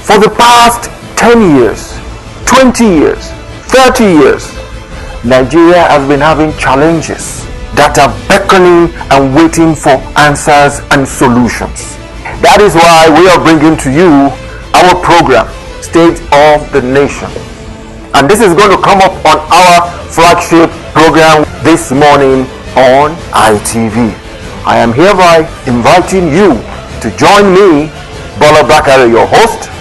For the past 10 years, 20 years, 30 years, Nigeria has been having challenges that are beckoning and waiting for answers and solutions. That is why we are bringing to you our program, State of the Nation. And this is going to come up on our flagship program this morning on ITV. I am hereby inviting you to join me, Bola Bakare, your host,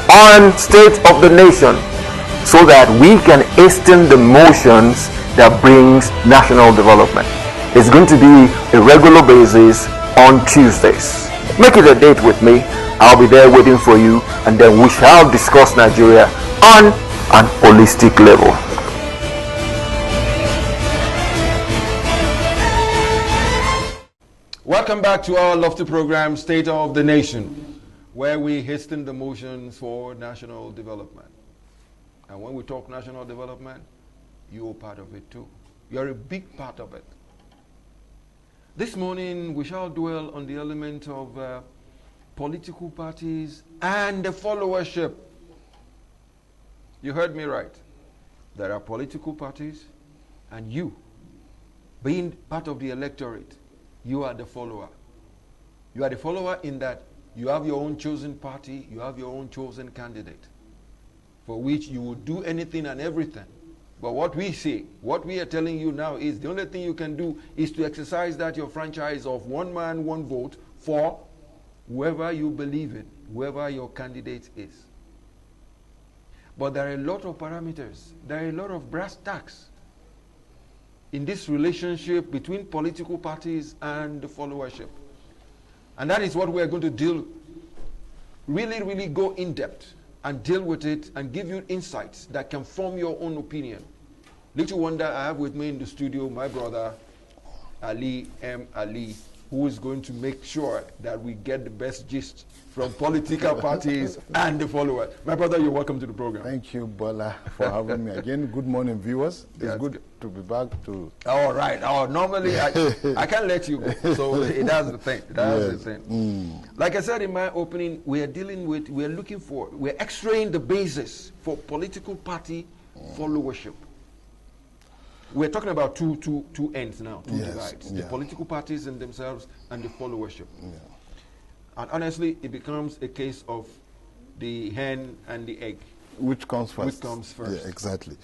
on State of the Nation, so that we can hasten the motions that brings national development. It's going to be a regular basis on Tuesdays. Make it a date with me. I'll be there waiting for you, and then we shall discuss Nigeria on an holistic level. Welcome back to our lofty program, State of the Nation, where we hasten the motions for national development. And when we talk national development, you're part of it too. You're a big part of it. This morning, we shall dwell on the element of political parties and the followership. You heard me right. There are political parties, and you, being part of the electorate, you are the follower. You are the follower in that you have your own chosen party, you have your own chosen candidate, for which you will do anything and everything. But what we say, what we are telling you now is the only thing you can do is to exercise that your franchise of one man, one vote for whoever you believe in, whoever your candidate is. But there are a lot of parameters, there are a lot of brass tacks in this relationship between political parties and the followership. And that is what we are going to really go in depth and deal with it and give you insights that can form your own opinion. Little wonder I have with me in the studio my brother Ali M. Ali, who is going to make sure that we get the best gist from political parties and the followers. My brother, you're welcome to the program. Thank you, Bola, for having me again. Good morning, viewers. It's good to be back to... All right. Normally, I can't let you go. So that's the thing. That's the thing. Like I said in my opening, we're x-raying the basis for political party followership. We're talking about two ends now, two divides. The political parties in themselves and the followership. And honestly, it becomes a case of the hen and the egg. Which comes first? Which comes first? Yeah, exactly.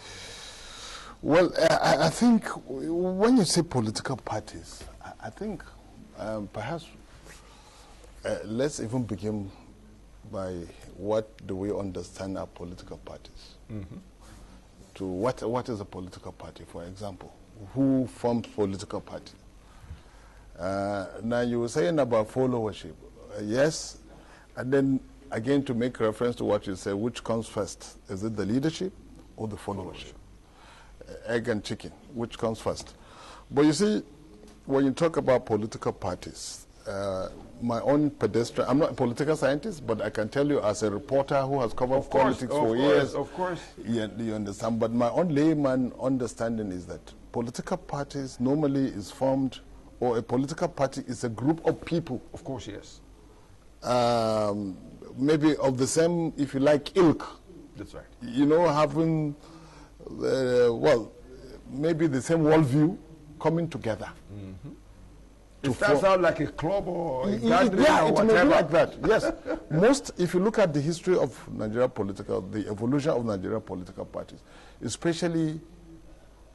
Well, I think when you say political parties, I think perhaps let's even begin by what do we understand our political parties. To what is a political party, for example? Who forms political party? Now you were saying about followership. Yes, and then again to make reference to what you say, which comes first? Is it the leadership or the followership? Egg and chicken, which comes first? But you see, when you talk about political parties, my own pedestrian, I'm not a political scientist, but I can tell you as a reporter who has covered politics for years. Of course. You understand, but my own layman understanding is that political parties normally is formed, or a political party is a group of people. Of course, yes. Maybe of the same, if you like, ilk. That's right. You know, having, maybe the same worldview coming together. It starts out like a club or a gathering or whatever. It may be like that, yes. If you look at the history of Nigeria the evolution of Nigeria political parties, especially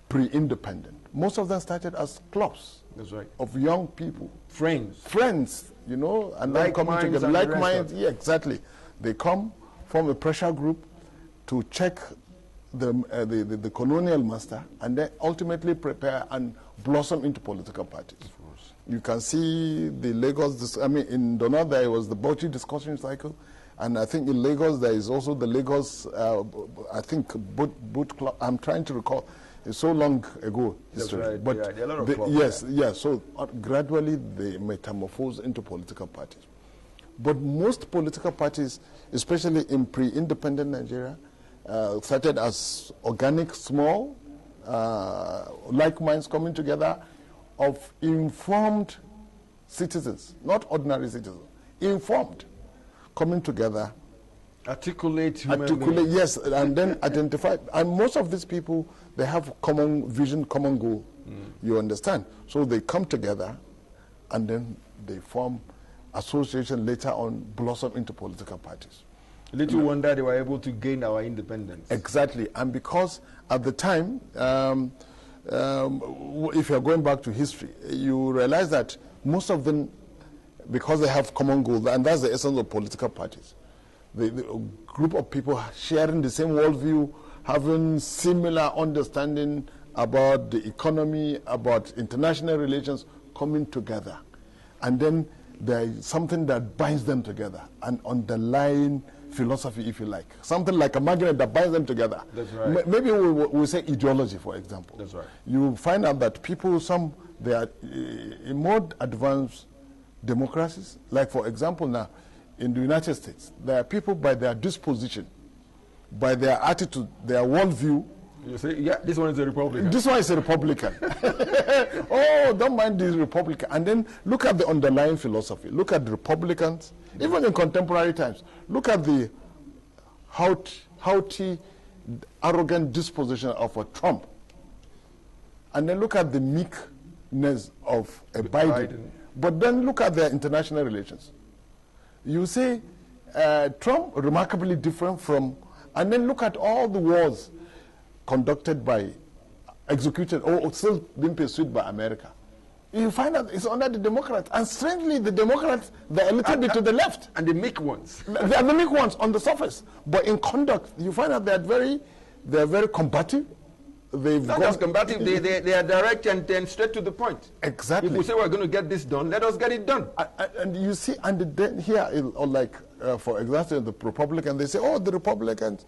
pre-independent, most of them started as clubs. That's right. Of young people. Friends, you know, and then coming together. Like minds, yeah, exactly. They come, form a pressure group to check the colonial master, and then ultimately prepare and blossom into political parties. Of course. You can see the Lagos, in Dona there was the Bauchi discussion cycle, and I think in Lagos there is also the Lagos, I think, boot club. I'm trying to recall. It's so long ago history. That's right. But there are a lot of clubs, so gradually they metamorphose into political parties. But most political parties, especially in pre-independent Nigeria, started as organic, small, like minds coming together of informed citizens, not ordinary citizens, informed, coming together Articulate human beings. Yes, and then identify. And most of these people, they have common vision, common goal. You understand? So they come together, and then they form association, later on blossom into political parties. Little wonder they were able to gain our independence. Exactly. And because at the time, if you're going back to history, you realize that most of them, because they have common goals, and that's the essence of political parties, the group of people sharing the same worldview, having similar understanding about the economy, about international relations, coming together. And then there is something that binds them together, an underlying philosophy, if you like. Something like a magnet that binds them together. That's right. Maybe we'll say ideology, for example. That's right. You find out that people, they are in more advanced democracies. Like, for example, now, in the United States, there are people by their disposition, by their attitude, their worldview. You say, yeah, this one is a Republican. This one is a Republican. Oh, don't mind this Republican. And then look at the underlying philosophy. Look at the Republicans, even in contemporary times. Look at the haughty, arrogant disposition of a Trump. And then look at the meekness of a Biden. But then look at their international relations. You say Trump, remarkably different from, and then look at all the wars conducted by, executed, or still being pursued by America. You find out it's under the Democrats. And strangely, the Democrats, they're a little bit to the left. And the meek ones. They are the meek ones on the surface. But in conduct, you find out they're very combative. They've not just combative, they are direct and then straight to the point. Exactly. If we say we're going to get this done, let us get it done. And you see, and then here, like, for example, the Republicans, they say, oh, the Republicans,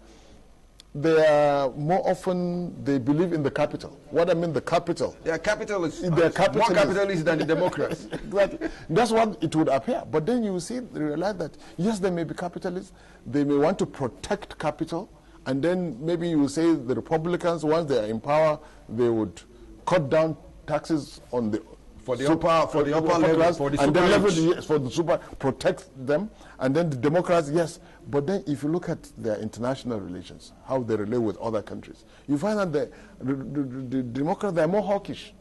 they are more often, they believe in the capital. What I mean, the capital. They are capitalists. They are capitalists. More capitalists than the Democrats. Exactly. That's what it would appear. But then you see, they realize that, yes, they may be capitalists. They may want to protect capital. And then maybe you say the Republicans, once they are in power, they would cut down taxes on the upper level, for the and then super for the super, protect them. And then the Democrats, yes. But then if you look at their international relations, how they relate with other countries, you find that the Democrats, they are more hawkish.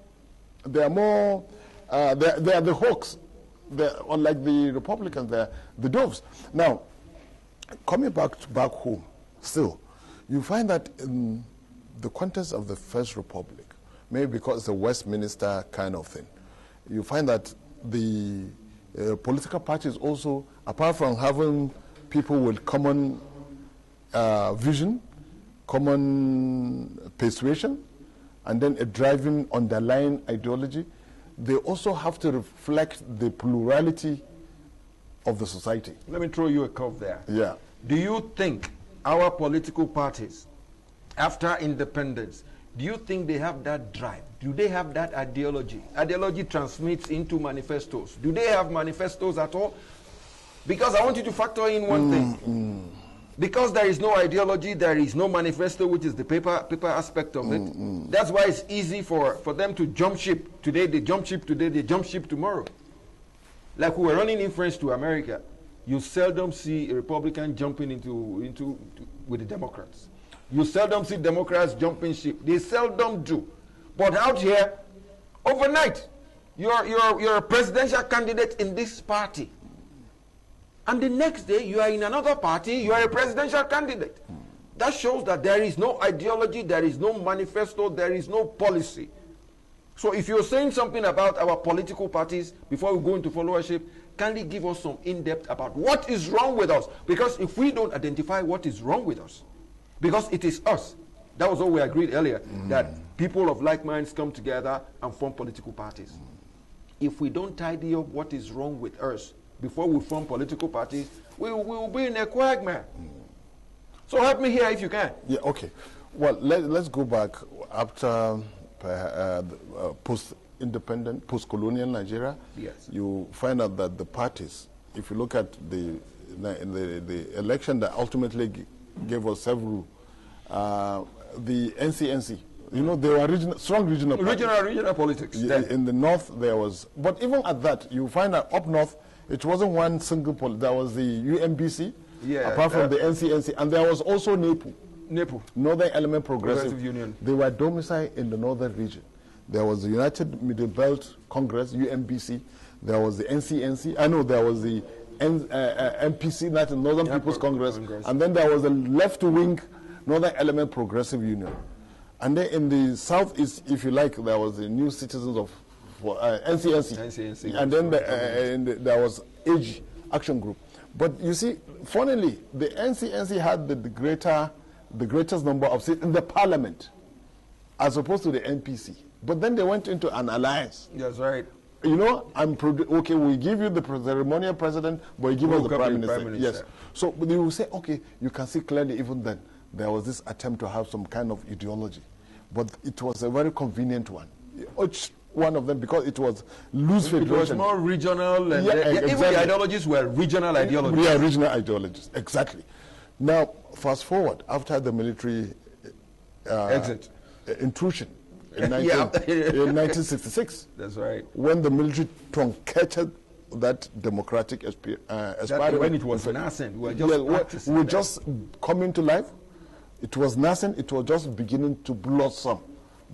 They are more, they are the hawks. Unlike the Republicans, they are the doves. Now, coming back home, still, you find that in the context of the First Republic, maybe because it's a Westminster kind of thing, you find that the political parties also, apart from having people with common vision, common persuasion, and then a driving underlying ideology, they also have to reflect the plurality of the society. Let me throw you a curve there. Yeah. Do you think our political parties, after independence, do you think they have that drive? Do they have that ideology? Ideology transmits into manifestos. Do they have manifestos at all? Because I want you to factor in one thing. Because there is no ideology, there is no manifesto, which is the paper aspect of it. That's why it's easy for them to jump ship. Today they jump ship, today they jump ship tomorrow. Like we were running inference to America. You seldom see a Republican jumping into with the Democrats. You seldom see Democrats jumping ship. They seldom do. But out here, overnight, you're a presidential candidate in this party. And the next day, you are in another party, you are a presidential candidate. That shows that there is no ideology, there is no manifesto, there is no policy. So if you're saying something about our political parties, before we go into followership, kindly give us some in-depth about what is wrong with us. Because if we don't identify what is wrong with us, because it is us, that was what we agreed earlier, that people of like minds come together and form political parties. If we don't tidy up what is wrong with us before we form political parties, we will be in a quagmire. So help me here if you can. Yeah, okay. Well, let's go back after post-independent, post-colonial Nigeria. Yes. You find out that the parties, if you look at the election that ultimately gave us several, the NCNC, you know, there were strong regional politics. Yeah, in the north there was, but even at that, you find that up north, it wasn't one single there was the UMBC, apart from the NCNC, and there was also NEPU. NEPU. Northern Element Progressive Union. They were domiciled in the northern region. There was the United Middle Belt Congress, UMBC. There was the NCNC. I know there was the NPC, that is Northern People's Congress. And then there was the left-wing Northern Element Progressive Union. And then in the southeast, if you like, there was the New Citizens of NCNC. And then there was Age Action Group. But you see, funnily, the NCNC had the greatest number of seats in the parliament, as opposed to the NPC. But then they went into an alliance. That's right. You know, okay, we give you the ceremonial president, but you give us the prime minister. Yes. So they will say, okay, you can see clearly even then there was this attempt to have some kind of ideology. But it was a very convenient one. Each one of them, because it was loose federation. It was more regional. And exactly. Even the ideologies were regional ideologies. Yeah, regional ideologies, exactly. Now, fast forward, after the military exit, intrusion in 1966. That's right. When the military truncated that democratic aspiration. When it was nascent. We were just coming to life. It was nascent. It was just beginning to blossom.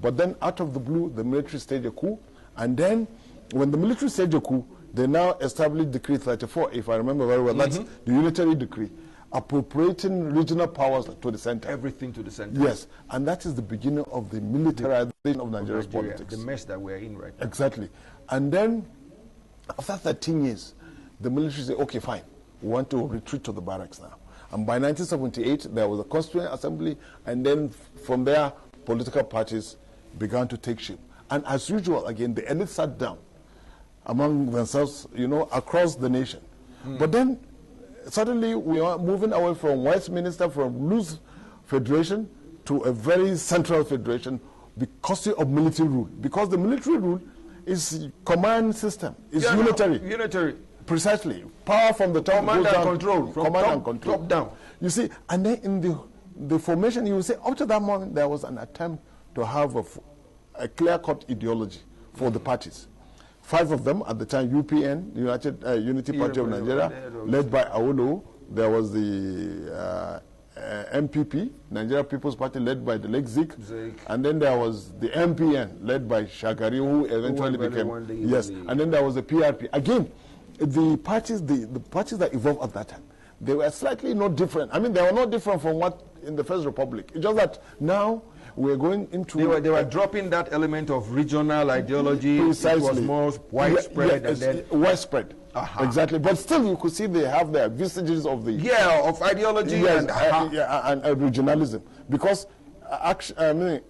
But then out of the blue, the military staged a coup. And then when the military staged a coup, they now established Decree 34, if I remember very well. That's the unitary decree, appropriating regional powers to the center. Everything to the center. Yes. And that is the beginning of the militarization of Nigeria's politics. The mess that we're in right now. Exactly. And then after 13 years, the military said, okay, fine. We want to retreat to the barracks now. And by 1978, there was a Constituent Assembly, and then from there, political parties began to take shape. And as usual, again, the elite sat down among themselves, you know, across the nation. But then, suddenly, we are moving away from Westminster, from loose federation, to a very central federation because of military rule. Because the military rule is command system, it's unitary. Unitary. Precisely. Power from the top. Command and control. From command and control. Top down. You see, and then in the formation, you will say, up to that moment, there was an attempt to have a clear-cut ideology for the parties. 5 of them at the time, UPN, Unity Party of Nigeria, led by Awolowo. There was the MPP, Nigeria People's Party, led by the late Zik. And then there was the MPN, led by Shagari, who eventually became... Yes, and then there was the PRP. Again, the parties that evolved at that time, they were slightly not different. I mean, they were not different from what in the First Republic. It's just that now we're going into... They were dropping that element of regional ideology. Precisely. It was more widespread. And then widespread. Exactly. But still, you could see they have their vestiges of the... of ideology and regionalism. Because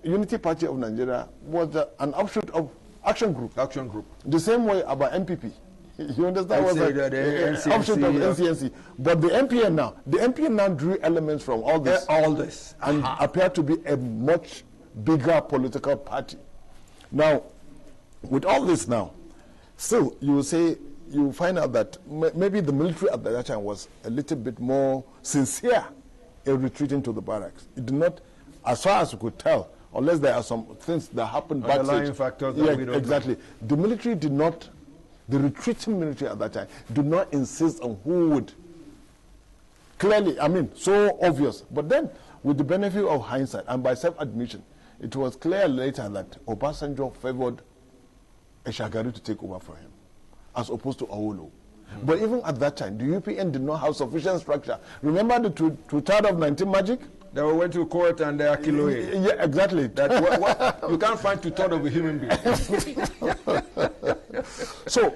Unity Party of Nigeria was an offshoot of Action Group. Action Group. The same way about MPP. You understand? Was an offshoot of NCNC. But the MPN now drew elements from all this. And appeared to be a much bigger political party. Now, with all this now, still, you will say, you will find out that maybe the military at that time was a little bit more sincere in retreating to the barracks. It did not, as far as you could tell, unless there are some things that happened backstage. Underlying factors that we don't exactly. Know. The military did not... The retreating military at that time did not insist on who would. Clearly, I mean, so obvious. But then, with the benefit of hindsight and by self-admission, it was clear later that Obasanjo favored a Shagari to take over for him, as opposed to Awolowo. But even at that time, the UPN did not have sufficient structure. Remember the two-third of 19 magic? They went to court and they are killing. Yeah, exactly. You can't find two-thirds of a human being. So,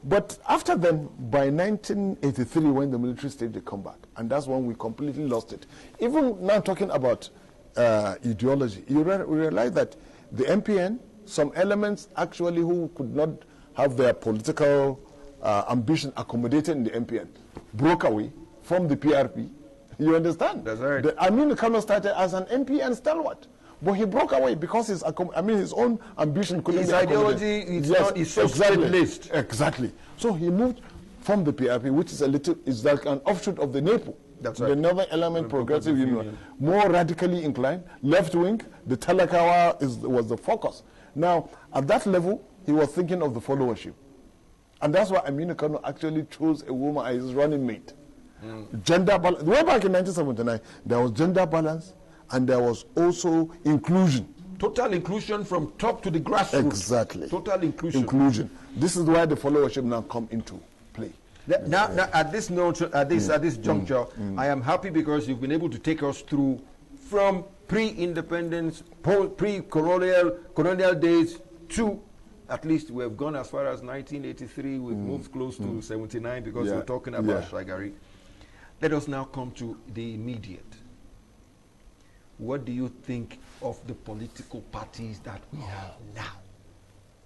but after then, by 1983, when the military staged the comeback, and that's when we completely lost it. Even now talking about ideology, you realize that the MPN, some elements actually who could not have their political ambition accommodated in the MPN, broke away from the PRP. You understand? That's right. Aminu Kano started as an MPN stalwart. But he broke away because his own ambition couldn't be accommodated. His ideology is so straight-laced. Exactly. So he moved from the PRP, which is like an offshoot of the NEPU. That's right. The Northern Element Progressive Union. More radically inclined, left-wing, the Talakawa was the focus. Now, at that level, he was thinking of the followership. And that's why Aminu Kano actually chose a woman as his running mate. Gender balance. Way back in 1979, there was gender balance and there was also inclusion. Total inclusion from top to the grassroots. Exactly. Total inclusion. Inclusion. This is where the followership now come into play. Now, at this note, at this juncture, I am happy because you've been able to take us through from pre-independence, pre-colonial days to, at least we've gone as far as 1983. We've moved close to 79 because we're talking about Shagari. Let us now come to the immediate. What do you think of the political parties that we have now?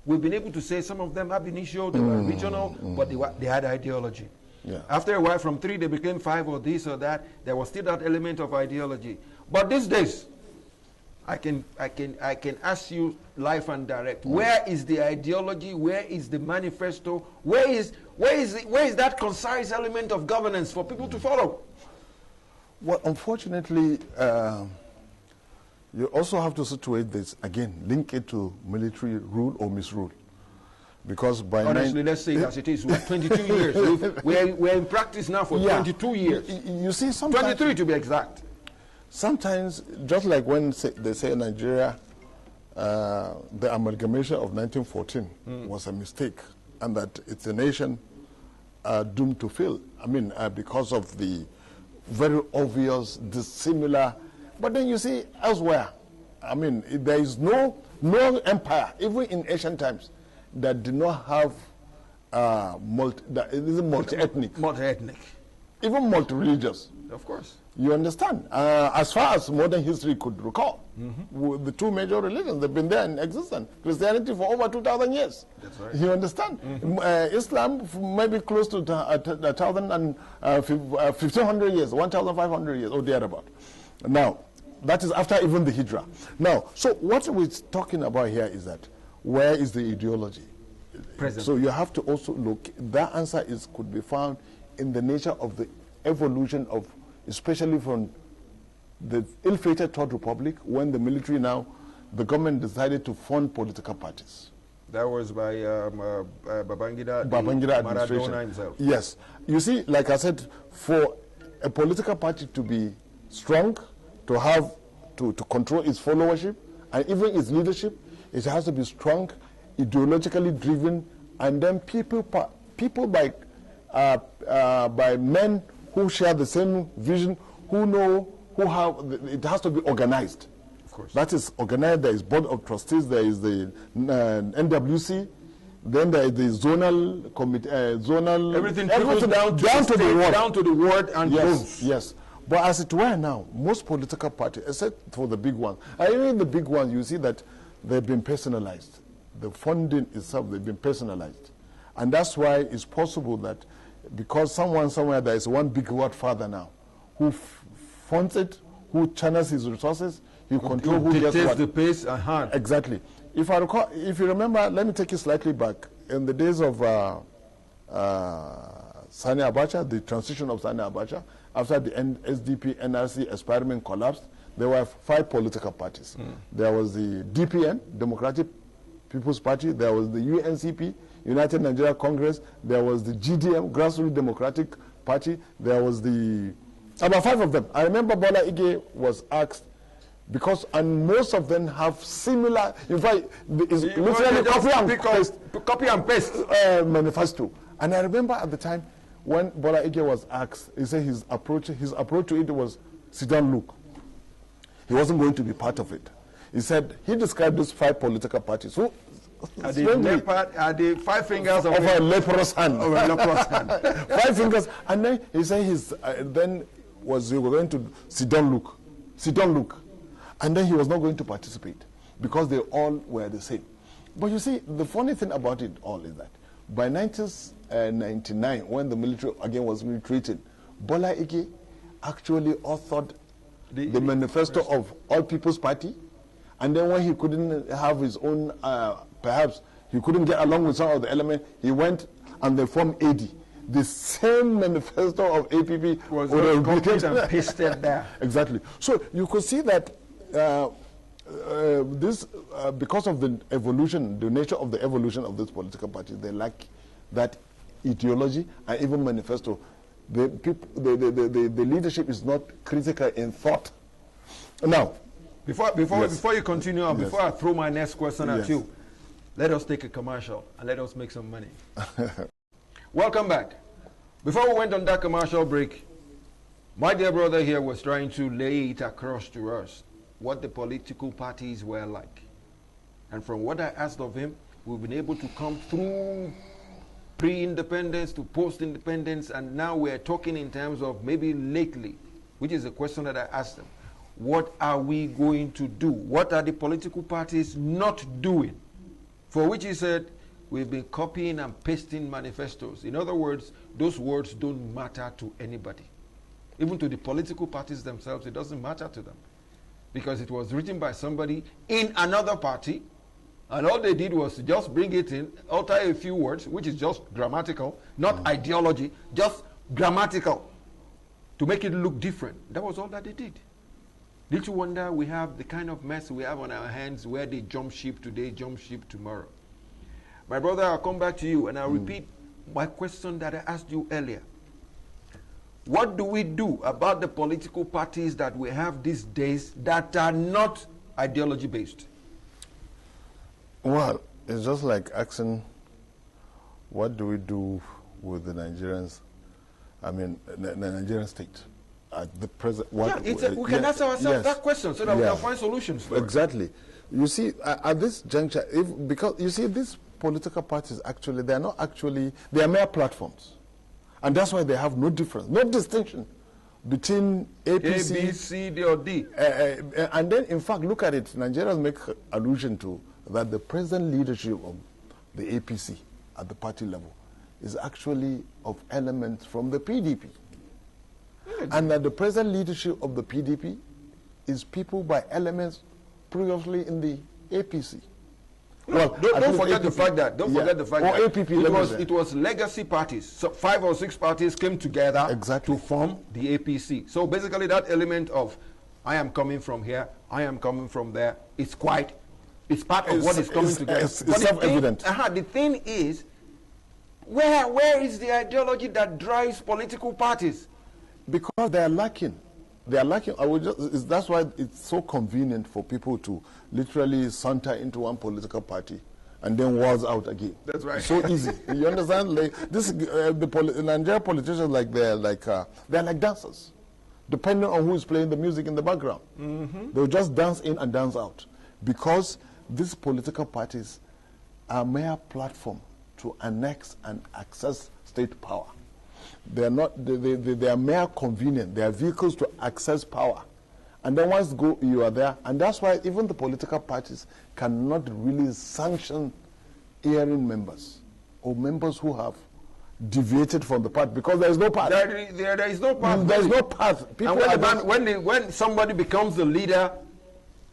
We've been able to say some of them ab initio, they were regional, but they had ideology. Yeah. After a while, from 3 they became 5 or this or that. There was still that element of ideology. But these days, I can ask you live and direct. Where is the ideology? Where is the manifesto? Where is that concise element of governance for people to follow? Well, unfortunately, you also have to situate this, again, link it to military rule or misrule. Because by honestly, let's say it as it is. We're 22 years. We're in practice now for 22 years. You see, sometimes 23 to be exact. Sometimes, just like when they say in Nigeria, the amalgamation of 1914 was a mistake, and that it's a nation doomed to fail. I mean, because of the very obvious, dissimilar. But then you see elsewhere, I mean, there is no empire, even in ancient times, that did not have multi-ethnic. Multi-ethnic. Even multi-religious. Of course. You understand? As far as modern history could recall, the two major religions, they've been there in existence. Christianity for over 2,000 years. That's right. You understand? Islam maybe close to 1,500 years, 1,500 years, or thereabout. Now, that is after even the Hijrah. Now, so what we're talking about here is that, where is the ideology? Present. So you have to also look, that answer could be found in the nature of the evolution of, especially from the ill-fated Third Republic, when the military now, the government decided to fund political parties. That was by Babangida administration. Maradona himself. Yes. You see, like I said, for a political party to be strong, to have, to control its followership, and even its leadership, it has to be strong, ideologically driven, and then people by men who share the same vision, it has to be organized. Of course. That is organized. There is board of trustees, there is the NWC, then there is the zonal committee, everything down to the ward and zones. Yes. But as it were now, most political parties, except for the big ones, and even the big ones, you see that they've been personalized. The funding itself, they've been personalized. And that's why it's possible that because somewhere there is one big godfather now who funds it, who channels his resources, he controls who gets what. The pace and hand. Exactly. If I recall, if you remember, let me take you slightly back. In the days of Sani Abacha, the transition of Sani Abacha, after the SDP NRC experiment collapsed, there were 5 political parties. There was the DPN, Democratic People's Party. There was the UNCP, United Nigeria Congress. There was the GDM, Grassroots Democratic Party. There was about 5 of them. I remember Bola Ige was asked, and most of them have similar, in fact, it's literally copy and paste manifesto. And I remember at the time when Bola Ige was asked, he said his approach to it was sit down, look. He wasn't going to be part of it. He said, he described those 5 political parties who are the 5 fingers of a leprous hand. 5 fingers. And then he said you were going to sit down, look. And then he was not going to participate because they all were the same. But you see, the funny thing about it all is that by 1999, when the military again was retreating, Bola Ige actually authored the manifesto of All People's Party. And then when he couldn't have his own, perhaps he couldn't get along with some of the elements, he went and they formed AD. The same manifesto of APP was copied and pasted there. Exactly. So you could see that because of the evolution, the nature of the evolution of this political party, they lack that ideology and even manifesto. the leadership is not critical in thought. Now, before you continue on, Yes. before I throw my next question at Yes. you, let us take a commercial and let us make some money. Welcome back. Before we went on that commercial break, my dear brother here was trying to lay it across to us what the political parties were like. And from what I asked of him, we've been able to come through pre-independence to post-independence, and now we're talking in terms of maybe lately, which is a question that I asked him. What are we going to do? What are the political parties not doing? For which he said, we've been copying and pasting manifestos. In other words, those words don't matter to anybody. Even to the political parties themselves, it doesn't matter to them. Because it was written by somebody in another party, and all they did was to just bring it in, alter a few words, which is just grammatical, not ideology, just grammatical, to make it look different. That was all that they did. Little wonder we have the kind of mess we have on our hands where they jump ship today, jump ship tomorrow. My brother, I'll come back to you and I'll repeat my question that I asked you earlier. What do we do about the political parties that we have these days that are not ideology based? well, it's just like asking, what do we do with the Nigerians? I mean, the Nigerian state at the present. We can ask ourselves that question so that we can find solutions for it. You see, at this juncture, because you see, these political parties actually, they are mere platforms. And that's why they have no difference, no distinction between APC, A, B, C, D, or D. And then, in fact, look at it. Nigerians make allusion to that the present leadership of the APC at the party level is actually of elements from the PDP. And that the present leadership of the PDP is people by elements previously in the APC. Well, don't forget the fact that it was legacy parties. So 5 or 6 parties came together to form the APC. So basically, that element of I am coming from here, I am coming from there, it's part of what is coming together. It's self-evident. The thing is, where is the ideology that drives political parties? Because they are lacking. They are lacking. That's why it's so convenient for people to literally saunter into one political party and then walls out again. That's right. So easy. You understand? Like this, the Nigerian politicians, they're like dancers, depending on who is playing the music in the background. They'll just dance in and dance out, because these political parties are mere platform to annex and access state power. They are not. They are mere convenient. They are vehicles to access power, and then once you are there, and that's why even the political parties cannot really sanction erring members or members who have deviated from the path, because there is no path. There is no path. There is no path. People when somebody becomes the leader,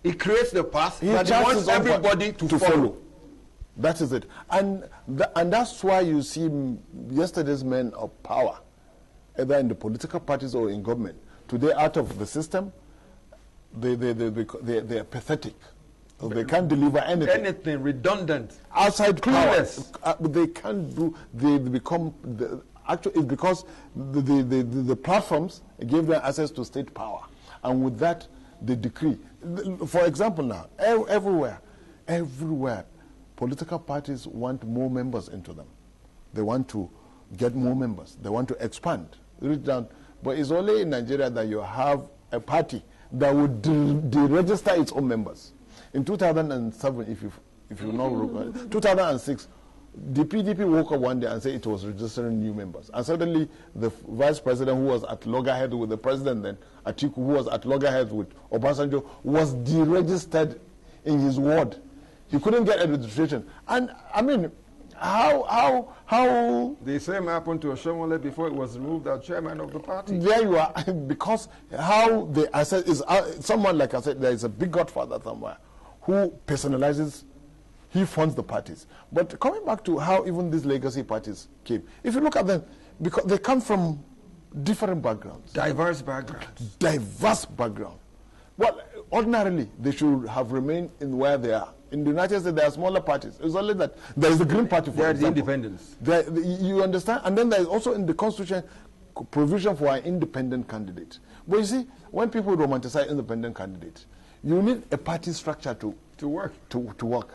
he creates the path that he wants everybody to follow. That is it. And that's why you see yesterday's men of power, either in the political parties or in government, today out of the system, they are pathetic. They can't deliver anything. Anything redundant. Outside clueless. They can't do. They become. Actually, it's because the platforms gave them access to state power, and with that, they decree. For example, now everywhere, political parties want more members into them. They want to get more members. They want to expand. Reach down. But it's only in Nigeria that you have a party that would deregister its own members. In 2007, if you know, 2006, the PDP woke up one day and said it was registering new members. And suddenly, the vice president, who was at loggerheads with the president then, Atiku, who was at loggerheads with Obasanjo, was deregistered in his ward. He couldn't get a registration. And I mean, how the same happened to Oshomole before it was removed as chairman of the party. There you are. Because how the asset is someone, like I said, there is a big godfather somewhere who personalizes, he funds the parties. But coming back to how even these legacy parties came, if you look at them, because they come from different backgrounds. Diverse backgrounds. Diverse background. Well, ordinarily, they should have remained in where they are. In the United States, there are smaller parties. It's only that there is the Green Party, for example. The independence. You understand? And then there is also in the Constitution provision for an independent candidate. But you see, when people romanticize independent candidates, you need a party structure to work.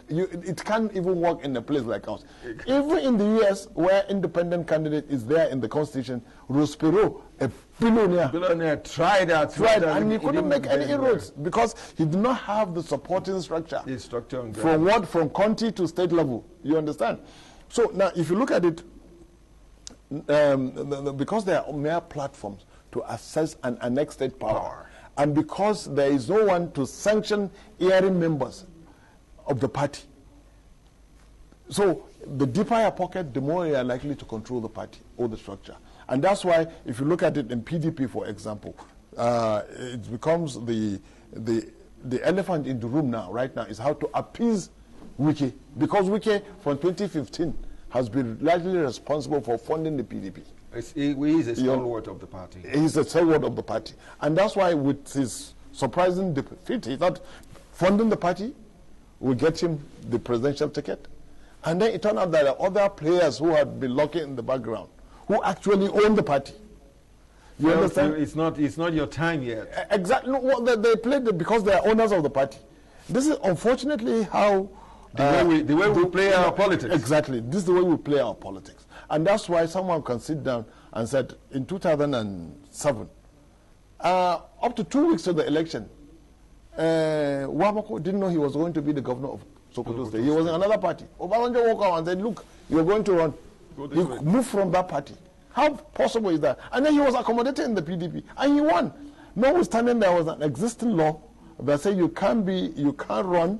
It can't even work in a place like ours. Even in the US, where independent candidate is there in the constitution, Ross Perot, a billionaire tried, and he couldn't make any inroads because he did not have the supporting structure. From county to state level. You understand? So now, if you look at it, because there are mere platforms to access and annex state power, and because there is no one to sanction hearing members of the party, so the deeper your pocket, the more you are likely to control the party or the structure. And that's why, if you look at it in PDP, for example, it becomes the elephant in the room now, right now, is how to appease Wike, because Wike, from 2015, has been largely responsible for funding the PDP. He is a stalwart of the party. He's a stalwart of the party. And that's why, with his surprising defeat, he thought funding the party will get him the presidential ticket. And then it turned out that there are other players who had been lurking in the background, who actually own the party. You understand? It's not your time yet. Exactly. No, well, they played it because they are owners of the party. This is unfortunately how the way we play our politics. Exactly. This is the way we play our politics. And that's why someone can sit down and said, in 2007, up to 2 weeks to the election, Wamako didn't know he was going to be the governor of Sokoto State. He was in another party. Obasanjo woke up and said, look, you're going to run. He moved from that party. How possible is that? And then he was accommodated in the PDP, and he won. Notwithstanding, there was an existing law that said you can't run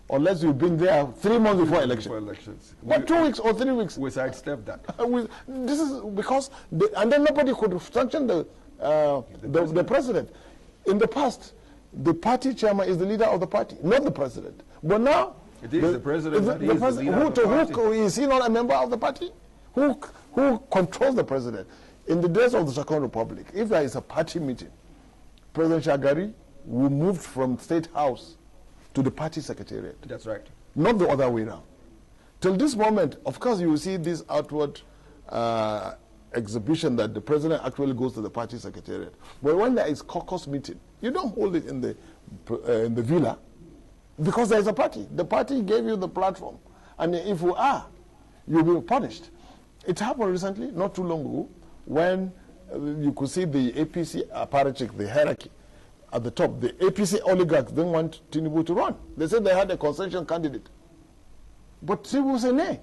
unless you've been there 3 months before elections. But 2 weeks or 3 weeks. We sidestepped that. This is because, and then nobody could sanction the president. In the past, the party chairman is the leader of the party, not the president. But now, it is the president. Is he not a member of the party? Who controls the president? In the days of the Second Republic, if there is a party meeting, President Shagari will move from State House to the party secretariat. That's right. Not the other way around. Till this moment, of course, you will see this outward exhibition that the president actually goes to the party secretariat. But when there is caucus meeting, you don't hold it in the villa, because there is a party. The party gave you the platform. And if you are, you'll be punished. It happened recently, not too long ago, when you could see the APC apparatchik, the hierarchy at the top. The APC oligarchs didn't want Tinubu to run. They said they had a concession candidate. But Tinubu said, no.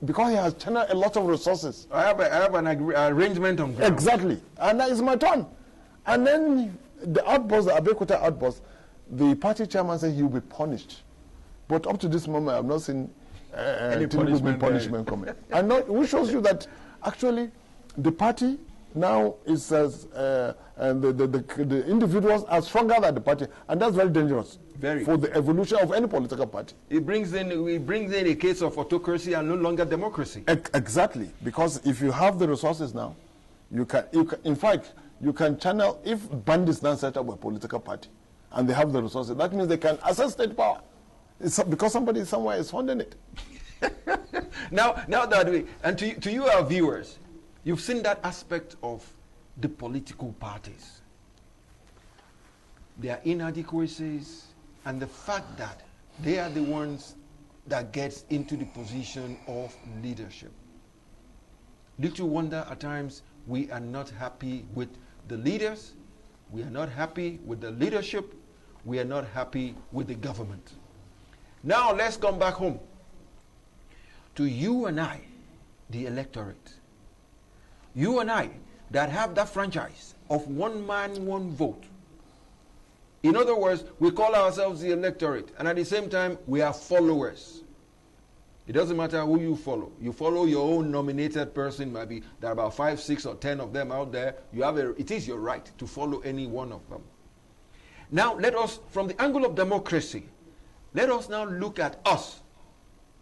Because he has channeled a lot of resources. I have an arrangement on ground. Exactly. And that is my turn. And then the outburst, the Abeokuta outburst, the party chairman said he will be punished. But up to this moment, I've not seen any punishment coming. And which shows you that actually the party now is and the individuals are stronger than the party, and that's very dangerous for the evolution of any political party. It brings in a case of autocracy and no longer democracy. Exactly, because if you have the resources now, you can in fact you can channel. If bandits now set up a political party and they have the resources, that means they can access state power. It's because somebody somewhere is funding it. now that we, and to you, our viewers, you've seen that aspect of the political parties, their inadequacies, and the fact that they are the ones that gets into the position of leadership. Little wonder at times we are not happy with the leaders, we are not happy with the leadership, we are not happy with the government. Now let's come back home to you and I, the electorate. You and I that have that franchise of one man, one vote. In other words, we call ourselves the electorate, and at the same time, we are followers. It doesn't matter who you follow. You follow your own nominated person. Maybe there are about 5, 6, or 10 of them out there. It is your right to follow any one of them. Now, let us, from the angle of democracy, let us now look at us,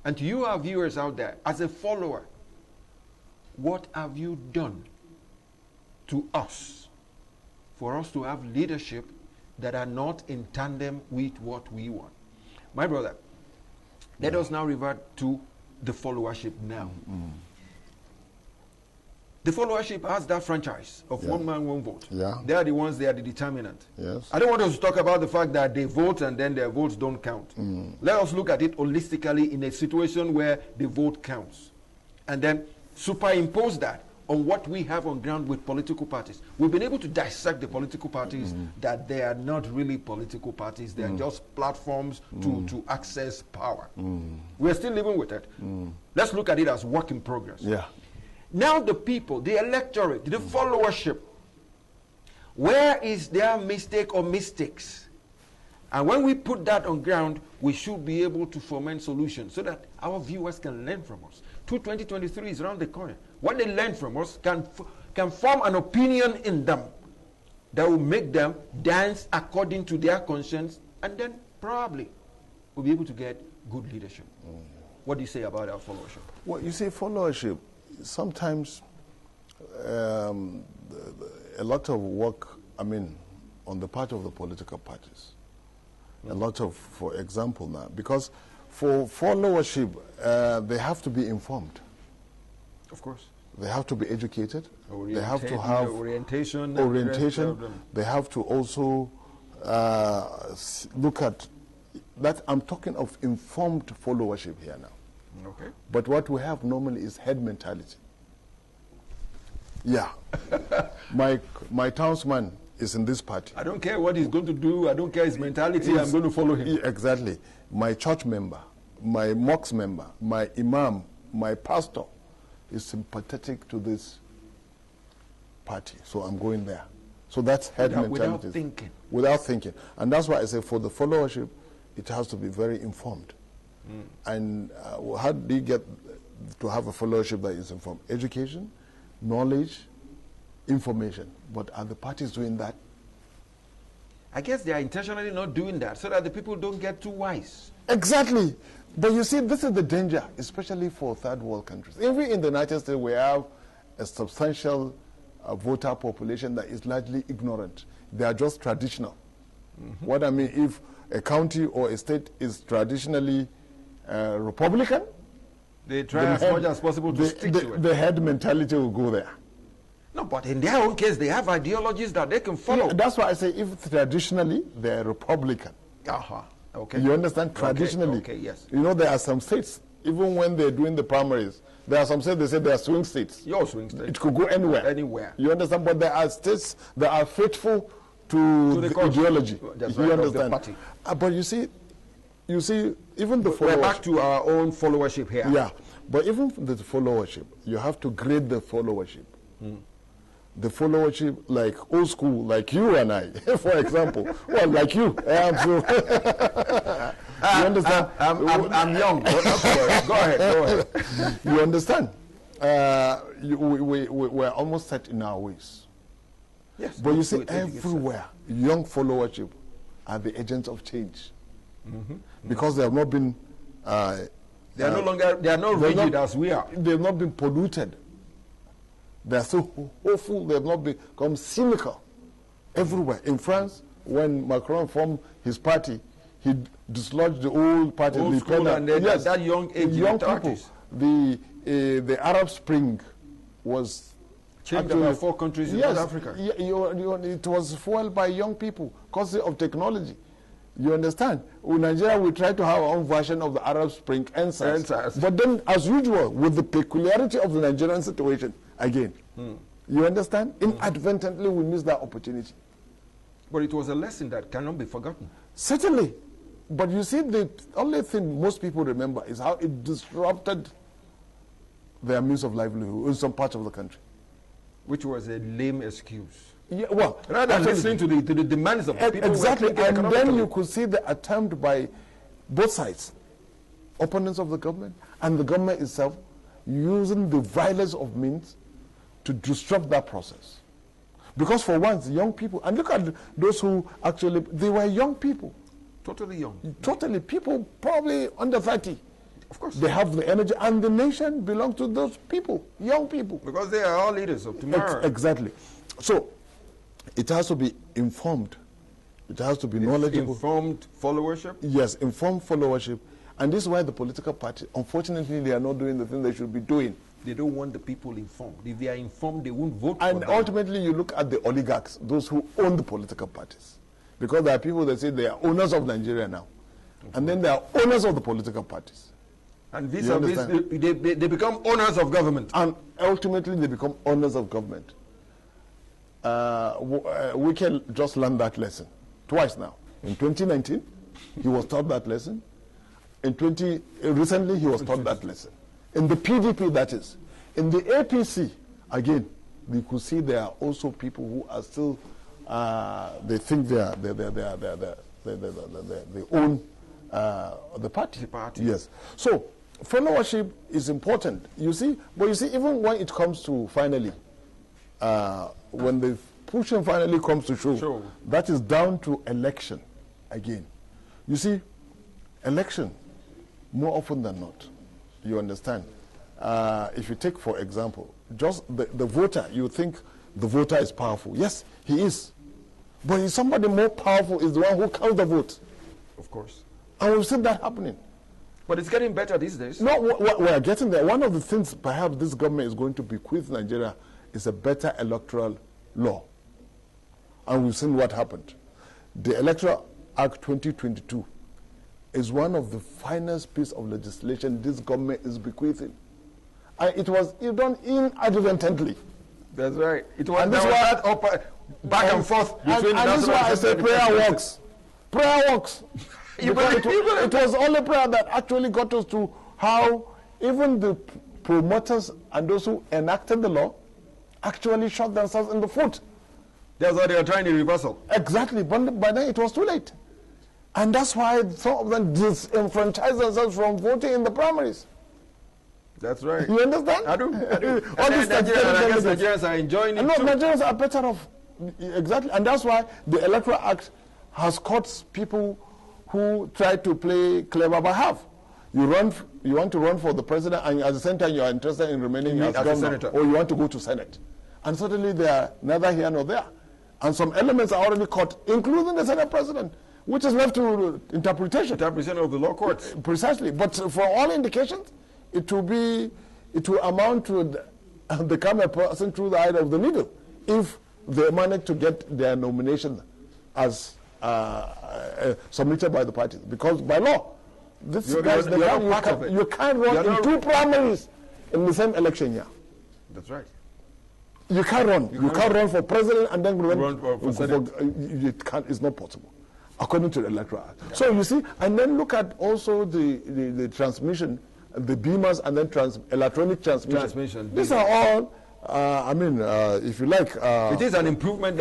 and to you, our viewers out there, as a follower. What have you done to us for us to have leadership that are not in tandem with what we want? My brother, let us now revert to the followership now. The followership has that franchise of one man, one vote. Yeah. They are the ones, they are the determinant. Yes. I don't want us to talk about the fact that they vote and then their votes don't count. Let us look at it holistically in a situation where the vote counts. And then superimpose that on what we have on ground with political parties. We've been able to dissect the political parties that they are not really political parties. They are just platforms to access power. We're still living with it. Let's look at it as work in progress. Yeah. Now the people, the electorate, the followership, where is their mistake or mistakes? And when we put that on ground, we should be able to foment solutions so that our viewers can learn from us. 2023 is around the corner. What they learn from us can form an opinion in them that will make them dance according to their conscience, and then probably we'll be able to get good leadership. What do you say about our followership? Well, you see, followership, sometimes a lot of work, on the part of the political parties. A lot of, for example now, because for followership, they have to be informed. Of course. They have to be educated. They have to have orientation. They have to also look at that. I'm talking of informed followership here now. Okay. But what we have normally is head mentality. Yeah. my townsman is in this party. I don't care what he's going to do. I don't care his mentality. I'm going to follow him. Exactly. My church member, my mosque member, my imam, my pastor is sympathetic to this party, so I'm going there. So that's head mentality. Without thinking. Without thinking. And that's why I say for the followership, it has to be very informed. And how do you get to have a followership that is informed? Education, knowledge, information. But are the parties doing that? I guess they are intentionally not doing that so that the people don't get too wise. Exactly. But you see, this is the danger, especially for third world countries. Even in the United States, we have a substantial voter population that is largely ignorant. They are just traditional. What I mean, if a county or a state is traditionally Republican, they try as much as possible to stick to it. The head mentality will go there. No, but in their own case, they have ideologies that they can follow. Yeah, that's why I say if traditionally they're Republican. Okay. You understand? Traditionally. Okay, yes. You know, there are some states, even when they're doing the primaries, there are some states they say they are swing states. Your swing state. It could go anywhere. Anywhere. You understand? But there are states that are faithful to the ideology. That's you right, understand? of the party. But you see, even the followership. We're back to our own followership here. Yeah. But even the followership, you have to grade the followership. The followership, like old school, like you and I, for example. Well, like you. You understand? I'm young. Go ahead. You understand? We're almost set in our ways. Yes. But you see, everywhere, young followership are the agents of change. Because they have not been... they are not rigid as we are. They have not been polluted. They are so hopeful, they have not become cynical everywhere. In France, when Macron formed his party, he dislodged the old party. Old school, and yes, that young age, young people. The Arab Spring was changed about 4 countries in North Africa. It was fueled by young people because of technology. You understand? In Nigeria, we try to have our own version of the Arab Spring answers. But then, as usual, with the peculiarity of the Nigerian situation, again, you understand? Inadvertently, we miss that opportunity. But it was a lesson that cannot be forgotten. Certainly. But you see, the only thing most people remember is how it disrupted their means of livelihood in some parts of the country. Which was a lame excuse. Yeah, well, rather than listening to the demands of the people. Exactly, and then you could see the attempt by both sides, opponents of the government and the government itself, using the violence of means to disrupt that process. Because for once, young people, and look at those who actually, they were young people. Totally young. Totally, people probably under 30. Of course. They have the energy, and the nation belongs to those people, young people. Because they are all leaders of tomorrow. Exactly. So, it has to be informed. It has to be knowledgeable. Informed followership? Yes, informed followership. And this is why the political party, unfortunately, they are not doing the thing they should be doing. They don't want the people informed. If they are informed, they won't vote And for them. ultimately, you look at the oligarchs, those who own the political parties. Because there are people that say they are owners of Nigeria now. And then they are owners of the political parties. And vis-a-vis, they become owners of government. And ultimately, they become owners of government. We can just learn that lesson twice now. In 2019, he was taught that lesson. Recently, he was taught that lesson. In the PDP, that is. In the APC, again, we could see there are also people who are still, they think they own the party. The party. Yes. So, followership is important. You see, but you see, even when it comes to finally, when the pushing finally comes to show, that is down to election again. You see, election, more often than not, you understand. If you take, for example, just the voter, you think the voter is powerful. Yes, he is. But is somebody more powerful is the one who counts the vote. Of course. And we've seen that happening. But it's getting better these days. No, we are getting there. One of the things perhaps this government is going to bequeath Nigeria is a better electoral law. And we've seen what happened. The Electoral Act 2022 is one of the finest pieces of legislation this government is bequeathing. And it was done inadvertently. That's right. It was, and this back and forth between and this is why I say prayer works. Prayer works. It was only prayer that actually got us to how even the promoters and those who enacted the law actually shot themselves in the foot. That's why they were trying the reversal. Exactly, but by then it was too late. And that's why some of them disenfranchised themselves from voting in the primaries. That's right. You understand? I do. All these Nigerians are enjoying it too. Nigerians are better off. Exactly. And that's why the Electoral Act has caught people who try to play clever by half. You want to run for the president, and at the same time you are interested in remaining as governor, or you want to go to Senate. And suddenly they are neither here nor there. And some elements are already caught, including the Senate president, which is left to interpretation. Interpretation of the law courts. Precisely. But for all indications, it will amount to become a person through the eye of the needle if they manage to get their nomination as submitted by the parties. Because by law, you can't run in two primaries in the same election year. That's right. You can't run. You can't run for president and then run for Senate. It's not possible, according to the Electoral Act. Yeah. So you see, and then look at also the transmission, the beamers, and then electronic transmission. These are all, if you like... it is an improvement.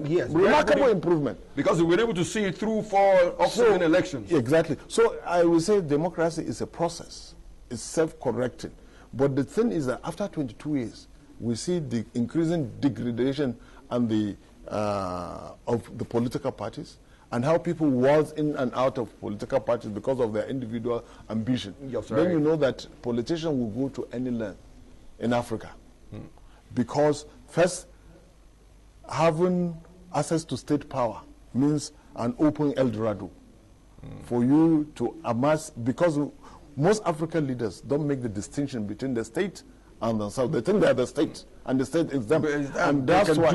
Yes, remarkable improvement. Because we've been able to see it through 4 upcoming elections. Exactly. So I will say democracy is a process. It's self-correcting. But the thing is that after 22 years, we see the increasing degradation and of the political parties, and how people waltz in and out of political parties because of their individual ambition. Yes, then you know that politicians will go to any land in Africa. Because first, having access to state power means an open El Dorado for you to amass, because most African leaders don't make the distinction between the state and themselves. They think they are the state, and the state is them. And that's why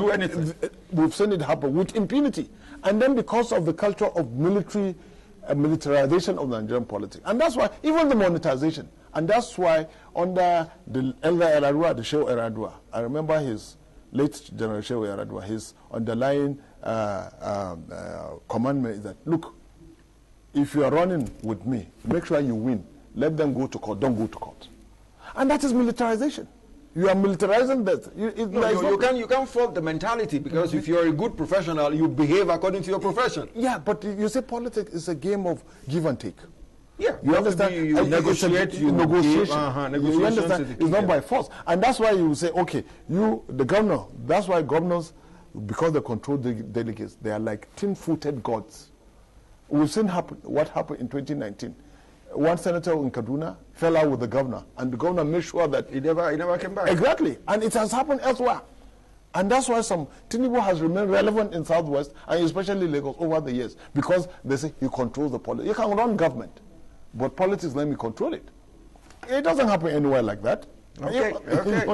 we've seen it happen with impunity. And then because of the culture of militarization of Nigerian politics. And that's why, even the monetization. And that's why under the elder Eradua, the Shehu Eradua, I remember his late General Shehu Eradua, his underlying commandment is that, look, if you are running with me, make sure you win. Let them go to court. Don't go to court. And that is militarization. You are militarizing that. You can't fault the mentality, because if you're a good professional, you behave according to your profession. Yeah, but you say politics is a game of give and take. Yeah, you understand? You negotiate. Negotiation. You understand? It's not by force. And that's why you say, okay, the governor, that's why governors, because they control the delegates, they are like tin-footed gods. We've seen what happened in 2019. One senator in Kaduna fell out with the governor, and the governor made sure that he never came back. Exactly, and it has happened elsewhere. And that's why Tinubu has remained relevant in Southwest, and especially Lagos, over the years, because they say he controls the politics. You can run government, but politics, let me control it. It doesn't happen anywhere like that. Okay, okay.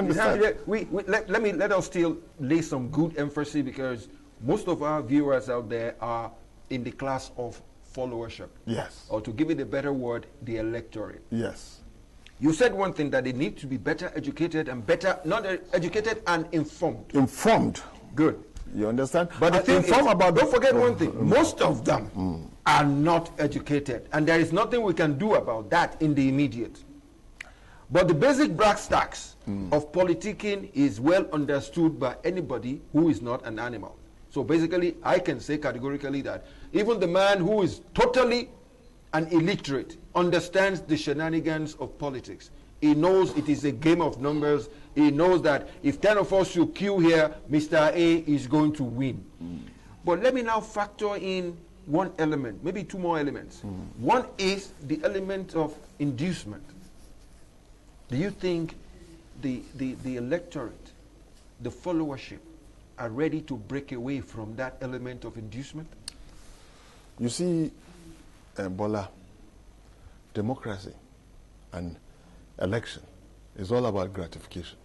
Let us still lay some good emphasis, because most of our viewers out there are in the class of followership. Yes. Or to give it a better word, the electorate. Yes. You said one thing, that they need to be better educated and educated and informed. Informed. Good. You understand? But the thing is, don't forget one thing. Most of them Mm. are not educated, and there is nothing we can do about that in the immediate. But the basic brass tacks of politicking is well understood by anybody who is not an animal. So basically, I can say categorically that even the man who is totally an illiterate understands the shenanigans of politics. He knows it is a game of numbers. He knows that if 10 of us should queue here, Mr. A is going to win. But let me now factor in one element, maybe two more elements. One is the element of inducement. Do you think the electorate, the followership, are ready to break away from that element of inducement? You see, Bola, democracy and election is all about gratification.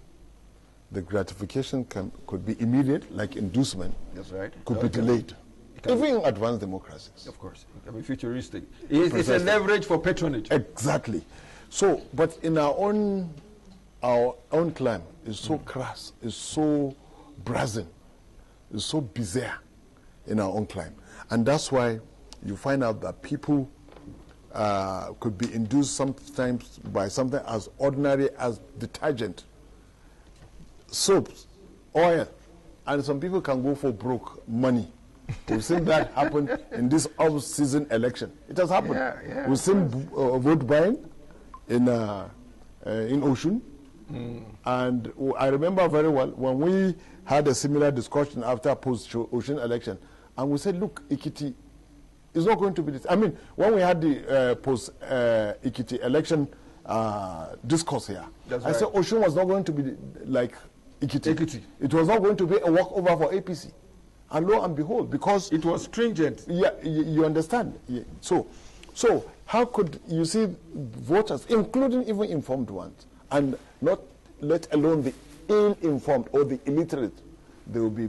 The gratification could be immediate, like inducement. That's right. Could be delayed. Even in advanced democracies. Of course. It can be futuristic. It's a leverage for patronage. Exactly. So, but in our own climate, it's so crass, it's so brazen, it's so bizarre in our own climate. And that's why you find out that people could be induced sometimes by something as ordinary as detergent, soaps, oil, and some people can go for broke money. We've seen that happen in this off-season election. It has happened. Yeah, We've seen vote buying in Osun. And I remember very well when we had a similar discussion after post-Osun election, and we said, look, Ekiti is not going to be this. I mean, when we had the post-Ekiti election discourse here, I said Osun was not going to be like Ekiti. It was not going to be a walkover for APC. And lo and behold, because it was stringent. Yeah, you understand. Yeah. So how could you see voters, including even informed ones, and not let alone the ill-informed or the illiterate, they will be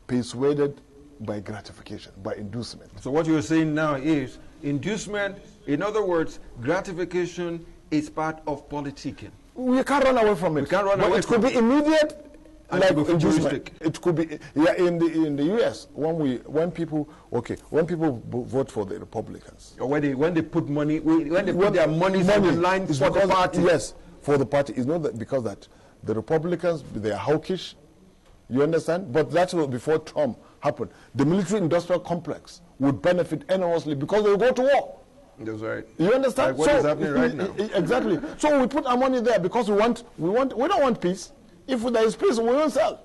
persuaded by gratification, by inducement. So what you're saying now is inducement, in other words, gratification is part of politicking. We can't run away from it. We can't run away from it. It could be immediate, and like inducement. It could be in the US when people vote for the Republicans. Or when they put money when they put their money on the line for the party. Yes, for the party. It's not that because that the Republicans, they are hawkish. You understand? But that was before Trump happened. The military-industrial complex would benefit enormously because they will go to war. That's right. You understand? Like what is happening right now? Exactly. So we put our money there because we don't want peace. If there is peace, we won't sell.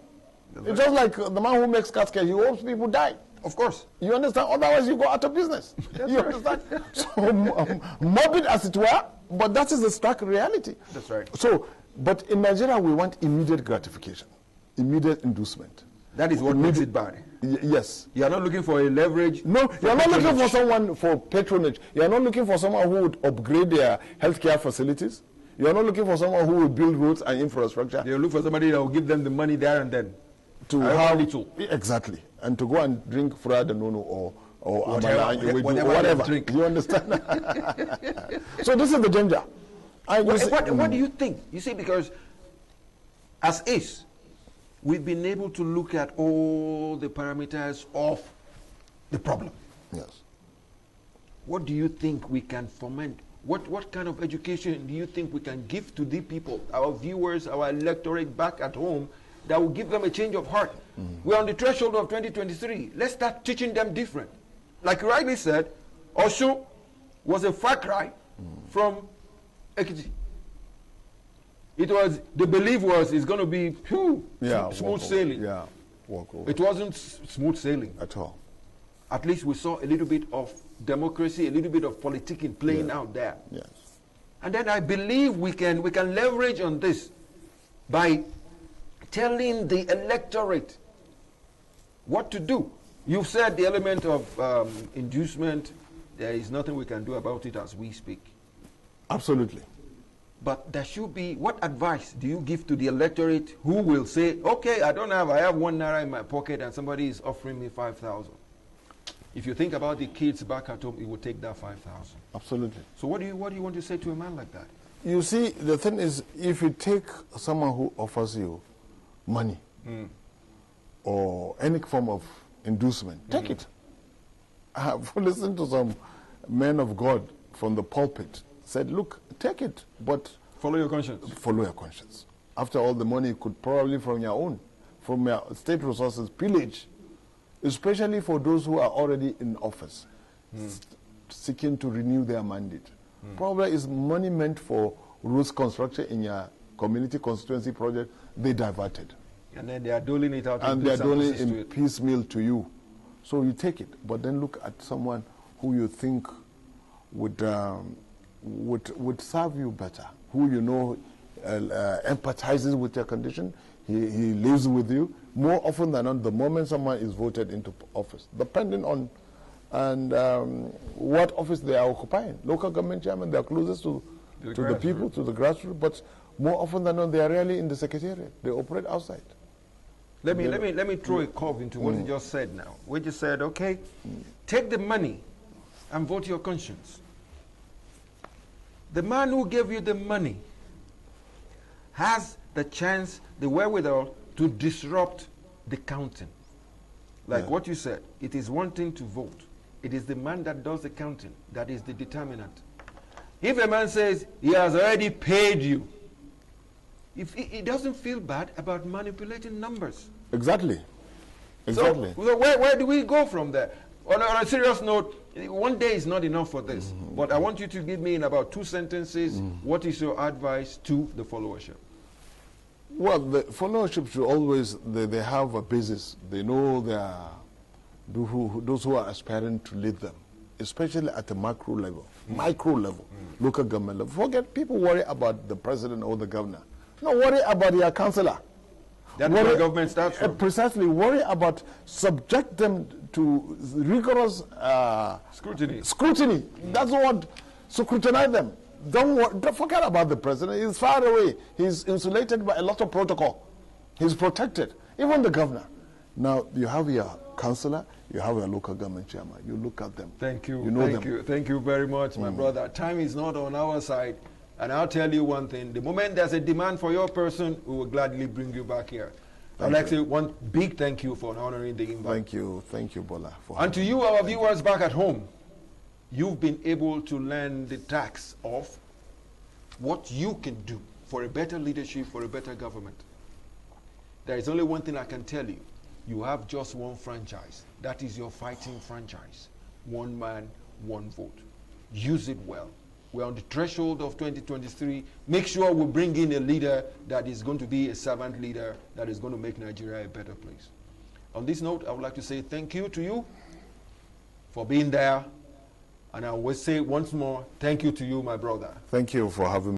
It's just like the man who makes casket, he hopes people die. Of course. You understand? Otherwise, you go out of business. You understand? So, morbid as it were, but that is the stark reality. That's right. So, but in Nigeria, we want immediate gratification, immediate inducement. That is what makes it bad. Yes. You are not looking for a leverage. No, you are not looking for someone for patronage. You are not looking for someone who would upgrade their healthcare facilities. You are not looking for someone who will build roads and infrastructure. You look for somebody that will give them the money there and then. To have little. Exactly. And to go and drink Frada Nono or whatever. Drink. You understand? So this is the danger. What do you think? You see, because as is, we've been able to look at all the parameters of the problem. Yes. What do you think we can foment? What kind of education do you think we can give to the people, our viewers, our electorate back at home, that will give them a change of heart? We're on the threshold of 2023. Let's start teaching them different. Like you rightly said, Osun was a far cry from Ekiti. It was, the belief was it's going to be smooth sailing. Yeah, walk over. It wasn't smooth sailing. At all. At least we saw a little bit of democracy, a little bit of politicking playing out there. Yes. And then I believe we can leverage on this by telling the electorate what to do. You've said the element of inducement, there is nothing we can do about it as we speak. Absolutely. But there should be, what advice do you give to the electorate who will say, okay, I have 1 naira in my pocket and somebody is offering me 5,000. If you think about the kids back at home, it will take that 5,000. Absolutely. So what do you want to say to a man like that? You see, the thing is, if you take someone who offers you money or any form of inducement, take it. I have listened to some men of God from the pulpit said, look, take it, but follow your conscience. Follow your conscience. After all, the money could probably from your state resources pillage, especially for those who are already in office, seeking to renew their mandate. Probably is money meant for roads construction in your community constituency project, they diverted. And then they are doling it out. And they are doling in piecemeal to you. So you take it, but then look at someone who you think would serve you better, who you know empathizes with your condition, he lives with you. More often than not, the moment someone is voted into office, depending on what office they are occupying. Local government chairman, they are closest to the people, to the grassroots, but more often than not, they are rarely in the secretariat. They operate outside. Let me throw a curve into what you just said now. We just said, okay, take the money and vote your conscience. The man who gave you the money has the chance, the wherewithal to disrupt the counting. Like what you said, it is one thing to vote. It is the man that does the counting that is the determinant. If a man says he has already paid you, if he doesn't feel bad about manipulating numbers. Exactly. Exactly. So where do we go from there? On a serious note, one day is not enough for this. But I want you to give me in about 2 sentences, what is your advice to the followership? Well, the followership should always, they have a basis. They know those who are aspiring to lead them, especially at the macro level, micro level, local government level. Forget, people worry about the president or the governor. No, worry about your councillor. That's where government starts from. Precisely, worry about subject them to rigorous scrutiny. That's what, scrutinize them. Don't forget about the president. He's far away. He's insulated by a lot of protocol. He's protected. Even the governor. Now, you have your councillor, you have your local government chairman. You look at them. Thank you. You know them. Thank you very much, my brother. Time is not on our side. And I'll tell you one thing. The moment there's a demand for your person, we will gladly bring you back here. I'd like to say one big thank you for honoring the invite. Thank you, Bola. And to you, our viewers back at home, you've been able to learn the tax of what you can do for a better leadership, for a better government. There is only one thing I can tell you. You have just one franchise. That is your fighting franchise. One man, one vote. Use it well. We're on the threshold of 2023. Make sure we bring in a leader that is going to be a servant leader that is going to make Nigeria a better place. On this note, I would like to say thank you to you for being there. And I will say once more, thank you to you, my brother. Thank you for having me.